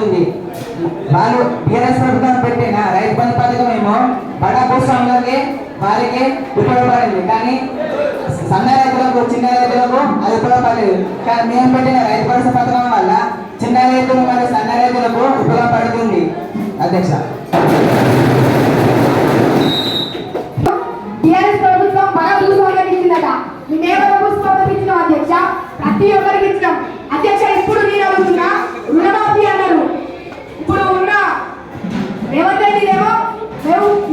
పడుతుంది. వాళ్ళు టీఆర్ఎస్ ప్రభుత్వం పెట్టిన రైతు బంధు పథకం ఏమో బడా భూస్వాములకి వారికి ఉపయోగపడింది, కానీ సన్న రైతులకు చిన్న రైతులకు అది ఉపయోగపడలేదు. కానీ మేము పెట్టిన రైతు భరోసా పథకం వల్ల చిన్న రైతులు మరియు సన్న రైతులకు ఉపయోగపడుతుంది. అధ్యక్ష, టీఆర్ఎస్ ప్రభుత్వం బడా భూస్వాములకు ఇచ్చిందట. మేము భూస్వాములకు ఇచ్చినాం అధ్యక్ష, ప్రతి ఒక్కరికి ఇచ్చినాం అధ్యక్ష. ఇప్పుడు నేను అడుగుతున్నా, రుణమాఫీ అన్నారు. ఇప్పుడు ఉన్న రేవంత్ రెడ్డి ఏమో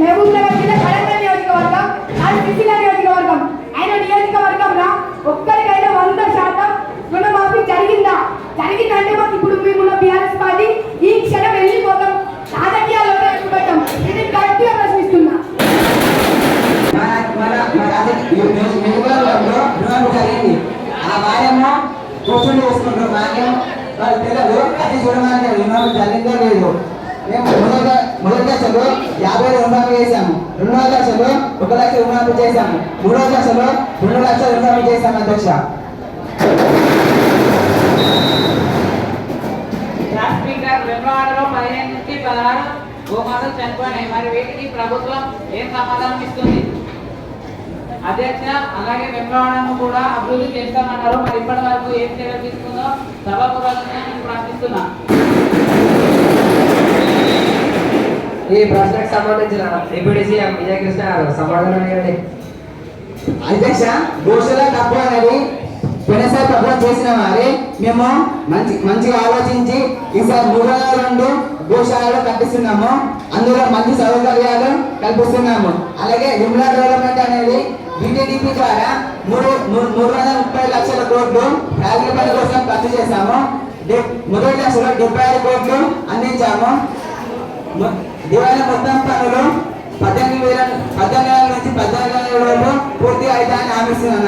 మహబూబ్ నగర్ జిల్లా కలెక్టర్ నియోజకవర్గం, అది సిసిల నియోజకవర్గం. ఆయన నియోజకవర్గంలో ఒక్కరికైనా 100% రుణమాఫీ జరిగిందా? జరిగిందంటే మాకు ఇప్పుడు మేమున్న టీఆర్ఎస్ పార్టీ ఈ క్షణం వెళ్ళిపోతాం, రాజకీయాల్లో ఎక్కుపెట్టాం. ఇది గట్టిగా ప్రశ్నిస్తున్నా. ఆ వారేమో కూర్చొని వేసుకుంటారు, మాకేమో వాళ్ళు తెలియదు. అది చూడడానికి రుణమాఫీ జరిగిందో లేదు. మేము మొదటి దశలో 50,000 రుణమాఫీ చేశాము, 2వ దశలో 1 లక్ష రుణమాఫీ చేశాము, 3వ దశలో 2 లక్షల రుణమాఫీ చేశాము. అధ్యక్ష, స్పీకర్ వెంబడలో 15 నుంచి 16 గోమాతలు చనిపోయినాయి. మరి వీటికి ప్రభుత్వం ఏం సమాధానం ఇస్తుంది? అధ్యక్ష, అలాగే వెంబడను కూడా అభివృద్ధి చేస్తామన్నారు. మరి ఇప్పటి వరకు ఏం చర్యలు తీసుకుందో సభాపూర్వకంగా నేను ప్రార్థిస్తున్నా. ఈ ప్రశ్నకు సంబంధించిన డిప్యూటీ సీఎం విజయకృష్ణ గారు సమాధానం ఇవ్వండి. అధ్యక్ష, గోశాల డబ్బు అనేది పోయినసారి ప్రభుత్వం చేసిన వారి మేము మంచిగా ఆలోచించి ఈసారి 302 గోశాలలో కట్టిస్తున్నాము. అందులో మంచి సౌకర్యాలు కల్పిస్తున్నాము. అలాగే విమలా డెవలప్మెంట్ అనేది BTDP ద్వారా 330 లక్షల కోట్లు ఫ్యాక్టరీ పని కోసం ఖర్చు చేశాము. మొదటి దశలో 75 కోట్లు అందించాము. దివాళీ మొత్తం పనులు 18,000 నుంచి 14,000 వరకు పూర్తి అవుతాయని హామీస్తున్నాను.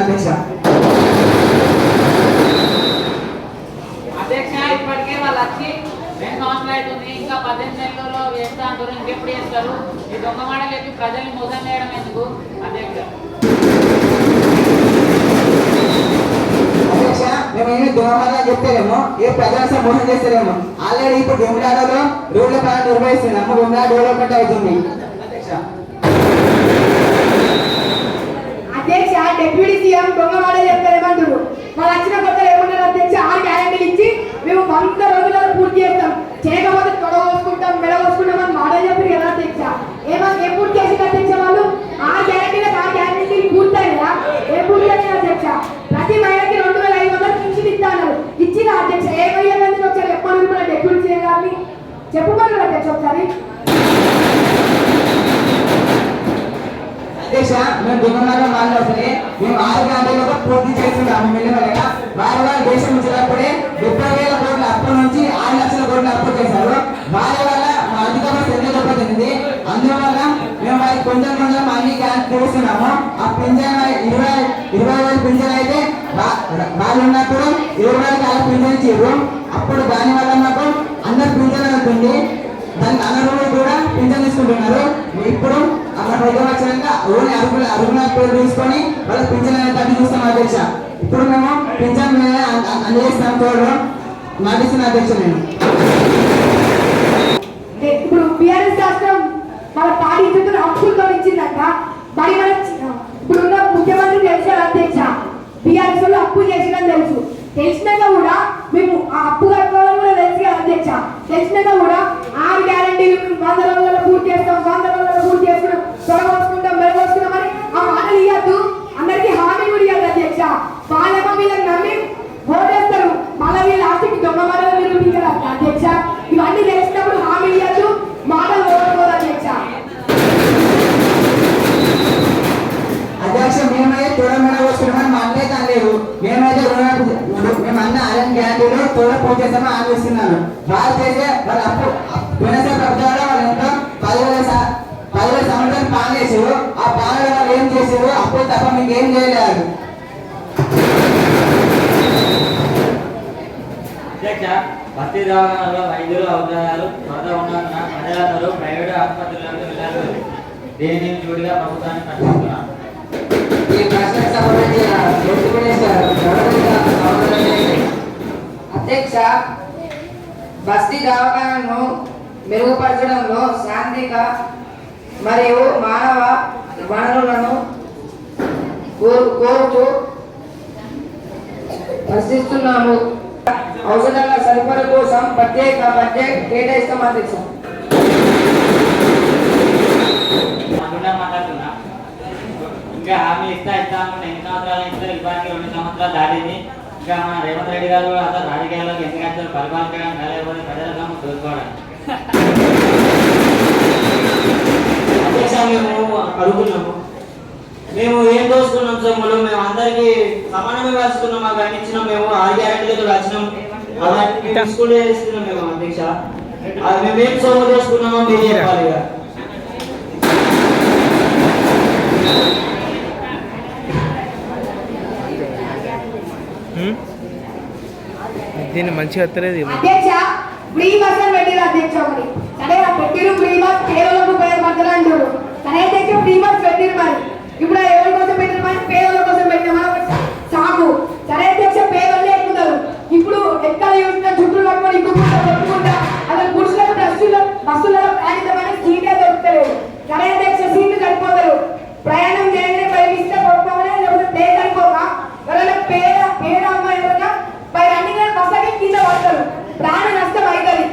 అధ్యక్ష, ఇప్పటికే వాళ్ళు వచ్చి 2 సంవత్సరాలు అవుతుంది, ఇంకా 18 నెలల్లో వేస్తా అంటారు. ఇంకెప్పుడు చేస్తారు? ఈ దొంగ మాటలు చెప్పి ప్రజల్ని మోసం చేయడం ఎందుకు? అధ్యక్ష, మేమేమి దొంగమాటలు చెప్తేనేమో ఏ ప్రజల మోసం చేస్తారేమో. ఆల్రెడీ ఇప్పుడు విమలాడలో రోడ్ల పని నిర్వహిస్తున్నాము. విమలా డెవలప్మెంట్ అవుతుంది. అధ్యక్ష, డిప్యూటీ సీఎం దొంగ మాటలు చెప్తారేమంటారు? వాళ్ళు వచ్చిన కొత్తలు ఏమన్నారు అధ్యక్ష? 6 గ్యారెంటీలు ఇచ్చి మేము 100 రోజుల్లో పూర్తి చేస్తాం, చేయకపోతే తొడవసుకుంటాం, మెడవసుకుంటాం అని మాటలు చెప్పారు కదా అధ్యక్ష. ఏం పూర్తి చేసింది అధ్యక్ష? వాళ్ళు 6 గ్యారెంటీలు పూర్తయినా ఏం పూర్తి చేసిన అధ్యక్ష? ప్రతి మహిళకి 2,500 పింఛన్ ఇస్తాను ఇచ్చిన అధ్యక్ష. ఏ మహిళ మంది వచ్చారు ఎప్పుడు కూడా డిప్యూటీ సీఎం గారిని చెప్పుకోగలరు అధ్యక్ష ఒకసారి? అధ్యక్ష, మేము దొంగమాటలు మాట్లాడుతుంటే మేము 6 గంటలకు పూర్తి చేస్తున్నాము. మెల్లమెల్లగా వారి దేశం వచ్చినప్పుడే 70,000 కోట్ల అప్పు నుంచి 6 లక్షల కోట్ల అప్పు చేశారు. వారి వల్ల మా ఆర్థిక పరిస్థితి దెబ్బతింది. అందువల్ల మేము వారికి కొంచెం అన్ని తెలుస్తున్నాము. ఆ పింఛన్ 20,000 పింఛన్ అయితే వాళ్ళు ఉన్నప్పుడు 20,000 పింఛన్ ఇచ్చారు. అప్పుడు దానివల్ల మాకు అందరు పింఛన్ అవుతుంది. దానికి అనర్హులు కూడా పింఛన్ తీసుకుంటున్నారు. ఇప్పుడు అక్కడ ప్రజాపక్షంగా ఓన్లీ అరుగున పేరు తీసుకొని వాళ్ళకి పింఛన్ అనేది చూస్తాం. అధ్యక్ష, ఇప్పుడు మేము పింఛన్ అందజేస్తాం. తోడు మాటిస్తున్న అధ్యక్ష. నేను ఇప్పుడు టీఆర్ఎస్ రాష్ట్రం వాళ్ళ పార్టీ ఇచ్చిన అప్పులతో ఇచ్చిందంట. మరి మన ఇప్పుడున్న ముఖ్యమంత్రి తెలిసిన అధ్యక్ష టీఆర్ఎస్ వాళ్ళు అప్పు చేసిందని తెలుసు. తెలిసినాక కూడా మేము ఆ అప్పు కట్టుకోవడం కూడా తెలుసు కదా అధ్యక్ష. తెలిసినాక కూడా 6 గ్యారెంటీలు 100 రోజుల్లో పూర్తి చేస్తాం, 100 రోజుల్లో పూర్తి చేసుకున్నాం, తొడగొసుకుంటాం, మెడగొసుకున్నాం అని ఆ మాటలు ఇవ్వద్దు. అందరికీ హామీ కూడా ఇవ్వద్దు అధ్యక్ష. వాళ్ళేమో వీళ్ళని నమ్మి ఓటేస్తారు, మళ్ళీ వీళ్ళ ఆస్తికి దొంగ మాటలు నిరూపించారు అధ్యక్ష. ఇవన్నీ తెలిసినప్పుడు హామీ ఇవ్వద్దు, మాటలు ఓడకూడదు అధ్యక్ష. అధ్యక్ష, మేమైతే తోడ మెడ వస్తున్నామని మా అన్నే కాలేదు. మేమైతే మేము అన్న అరన్ గ్యారెంటీలు తోడ పూర్తి చేస్తామని ఆలోచిస్తున్నాను. వాళ్ళు చేసే వాళ్ళ అప్పు పోయినసారి ప్రభుత్వాలు వాళ్ళు ఎంతో 10,000 సంవత్సరాలు పాలన చేసారు. ఆ పాలన వాళ్ళు ఏం చేసారు? అప్పుడు తప్ప మీకు ఏం చేయలేదు. అధ్యక్ష, భర్తీ దవాఖానలో వైద్యులు అవసరాలు కొరత ఉన్నందున ప్రజలందరూ ప్రైవేటు ఆసుపత్రులకు వెళ్ళారు. దీనిని చూడిగా ప్రభుత్వాన్ని ప్రశ్నిస్తున్నాం. ఈ ప్రశ్నకు సంబంధించిన అధ్యక్ష, బస్తీ దవాఖానను మెరుగుపరచడంలో శాంతిక మరియు మానవ వనరులను కోరుతూ ప్రశ్నిస్తున్నాము. ఔషధాల సరఫరా కోసం ప్రత్యేక బడ్జెట్ కేటాయిస్తాం అధ్యక్ష. మాట్లాడుతున్నా ఇంకా హామీ ఇస్తాము. ఎన్ని సంవత్సరాలు ఇస్తే ఇవ్వడానికి 2 సంవత్సరాలు దాటింది. ఇంకా మన రేవంత్ రెడ్డి గారు అసలు రాజకీయాల్లోకి ఎందుకు వచ్చారు? పరిపాలించడానికి లేకపోతే ప్రజలకు చూసుకోవడానికి. అధ్యక్ష మేము అడుగుతున్నాము, మేము ఏం దోసుకున్నాం సొమ్ములు? మేము అందరికీ సమానమే రాసుకున్నాం. మాకు అన్ని ఇచ్చినాం. మేము 6 గ్యారెంటీలతో వచ్చినాం. అవన్నీ తీసుకుంటే ఇస్తున్నాం మేము అధ్యక్ష. మేమేం సొమ్ము దోసుకున్నామో మీరు చెప్పాలి. ఇక దీన్ని మంచిగా వస్తలేదు. అధ్యక్ష ఫ్రీ బస్ అని పెట్టిరు అధ్యక్ష. మరి సరే పెట్టిరు ఫ్రీ బస్ పేదలకు ఉపయోగపడుతుంది అంటారు. సరే అధ్యక్ష ఫ్రీ బస్ పెట్టిరు. మరి ఇప్పుడు ఎవరి కోసం పెట్టిరు? మరి పేదల కోసం పెట్టిన సాగు. సరే అధ్యక్ష పేదలే ఎక్కుతారు. ఇప్పుడు ఎక్కడ చూసినా చుట్టూ పట్టుకొని ఇంకుకుంటా కొట్టుకుంటా అసలు పురుషులకు బస్సులలో ప్రయాణితమైన సీటే దొరుకుతలేదు. సరే అధ్యక్ష సీట్లు సరిపోతారు. ప్రయాణం చేయగానే పరిగిస్తే కొట్టుకోగానే లేకపోతే పే సరిపోక ఎవరైనా పేద అమ్మాయి ఎవరైనా పై రన్నింగ్ బస్సకి కింద పడతారు. ప్రాణ నష్టం అవుతుంది.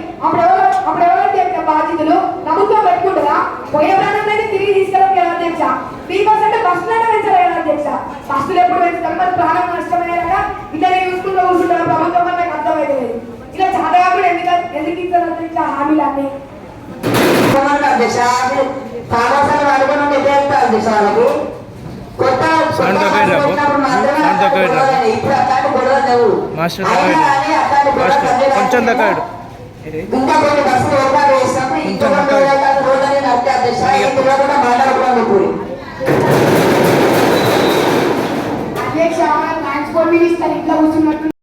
అప్పుడు ఎవరైతే బాధ్యతలు ప్రభుత్వం పెట్టుకుంటుందా? పోయే ప్రాణం అయితే తిరిగి తీసుకెళ్ళడం కదా అధ్యక్ష. ఫ్రీ బస్ అంటే బస్సులు అంటే పెంచలేదు అధ్యక్ష. బస్సులు ఎప్పుడు పెంచుతారు? మరి ప్రాణం నష్టమయ్యాక ఇద్దరు చూసుకుంటూ కూర్చుంటారు. ప్రభుత్వం నాకు అర్థమవుతుంది. ఇలా చాలా కూడా ఎందుకు ఇస్తారు అధ్యక్ష హామీలన్నీ? అధ్యక్ష సామాసాలు వాడుకొని అధ్యక్ష వాళ్ళకు కొత్త ఇప్పుడు అట్లాంటి గొడవలు లేవు. కొంచెం దక్కాడు ఇంకా కొన్ని బస్సులు ఓపెన్ చేసినప్పుడు ఇంకా రోజులని నడిపే అధ్యక్ష కూడా మాట్లాడుకోవాలి. అధ్యక్ష ట్రాన్స్పోర్ట్ మినిస్టర్ ఇట్లా కూర్చున్నట్టు